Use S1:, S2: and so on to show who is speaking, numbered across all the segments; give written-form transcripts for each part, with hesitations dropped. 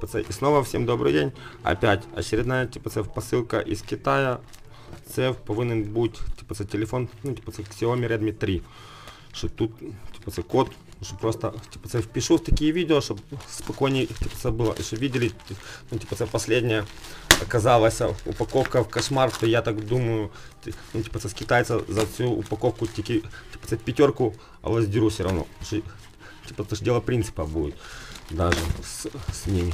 S1: типа це, і снова всім добрий день. Опять очередная типа це посилка із Китаю. Це повинен бути типа це телефон, ну типа це Xiaomi Redmi 3. Що тут типа це код, що просто типа це впишу в такі відео, щоб спокійно типа це було, і щоб видели, ну типа це последнее оказалась упаковка в кошмар, то я так думаю, ну типа це з китайця за цю упаковку тільки типа це пятерку, але здеру все равно. Що, типа это же дело принципа будет даже с ними.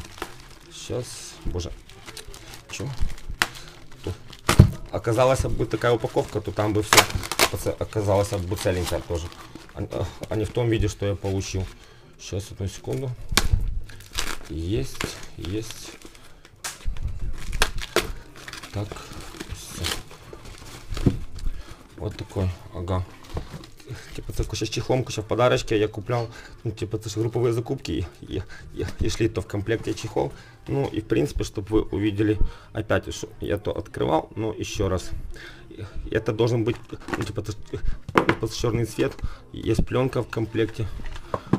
S1: Сейчас, боже, что? Оказалась бы такая упаковка, то там бы все оказалось бы целенькая тоже, а не в том виде, что я получил. Сейчас, одну секунду. Есть. Так, все. Вот такой, ага. Типа це ще з чехлом, ще в подарочке я куплял, ну типа це ж групповые закупки и шли то в комплекте чехол. Ну и в принципе, чтобы вы увидели опять, что я то открывал, но еще раз. Это должен быть, ну, типа черный цвет, есть пленка в комплекте,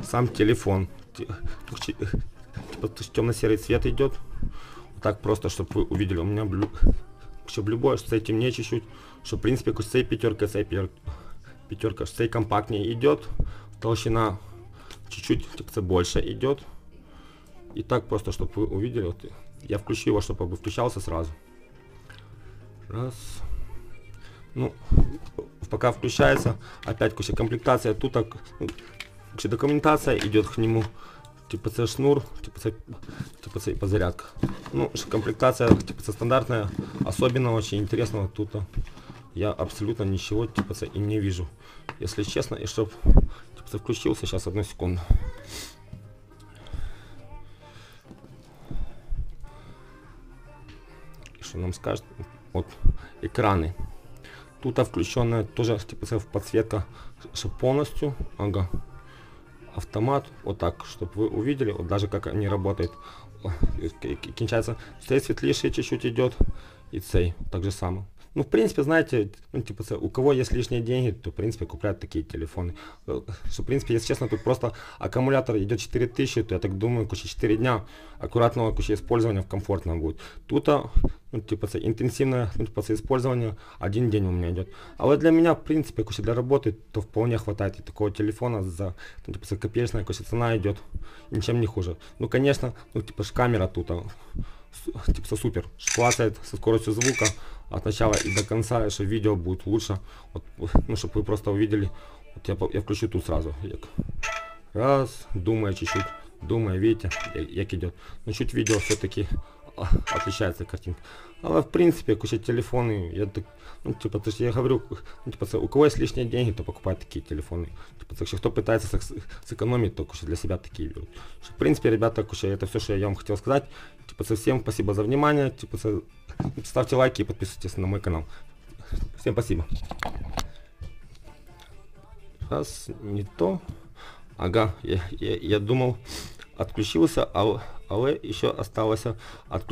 S1: сам телефон. Типа темно-серый цвет идет. Вот так просто, чтобы вы увидели. У меня чтобы любое, что темнее чуть-чуть, что в принципе цей пятерка, пятерка, цей компактнее идет, толщина чуть-чуть типа больше идет. И так просто, чтобы вы увидели, вот я включу его, чтобы включался сразу. Раз. Ну, пока включается, опять комплектация, тут так, документация идет к нему, типа це шнур, типа це подзарядка. Ну, комплектация типа стандартная, особенно очень интересного тут я абсолютно ничего типа и не вижу, если честно. И чтоб типа включился, сейчас одну секунду. Что нам скажет? Вот экраны. Тут включенная тоже типа подсветка полностью. Ага. Автомат. Вот так, чтобы вы увидели, вот даже как они работают. Кончается. Цей светлейший чуть-чуть идет. И цей так же самое. Ну, в принципе, знаете, ну, типа, у кого есть лишние деньги, то, в принципе, купляют такие телефоны. Что, в принципе, если честно, тут просто аккумулятор идет 4000, то я так думаю, 4 дня аккуратного использования комфортно будет. Тут, ну, типа, интенсивное, ну, типа, использование 1 день у меня идет. А вот для меня, в принципе, для работы, то вполне хватает и такого телефона за, ну, типа, копеечная цена идет, ничем не хуже. Ну, конечно, ну, типа, камера тут, типа, супер, клацает со скоростью звука от начала и до конца, что видео будет лучше. Вот, ну, чтобы вы просто увидели. Вот я включу тут сразу. Раз, думаю чуть-чуть, думаю, видите, як идет. Но чуть видео все-таки отличается картинка. Але в принципе, телефоны, я так, ну, типа, то, что я говорю, ну, типа, у кого есть лишние деньги, то покупает такие телефоны. Типа, кто пытается сэкономить, то для себя такие берут. В принципе, ребята, это все, что я вам хотел сказать. Типа, всем спасибо за внимание. Типа, ставьте лайки и подписывайтесь на мой канал. Всем спасибо. Раз, не то. Ага, я думал, отключился, але еще осталось отключить.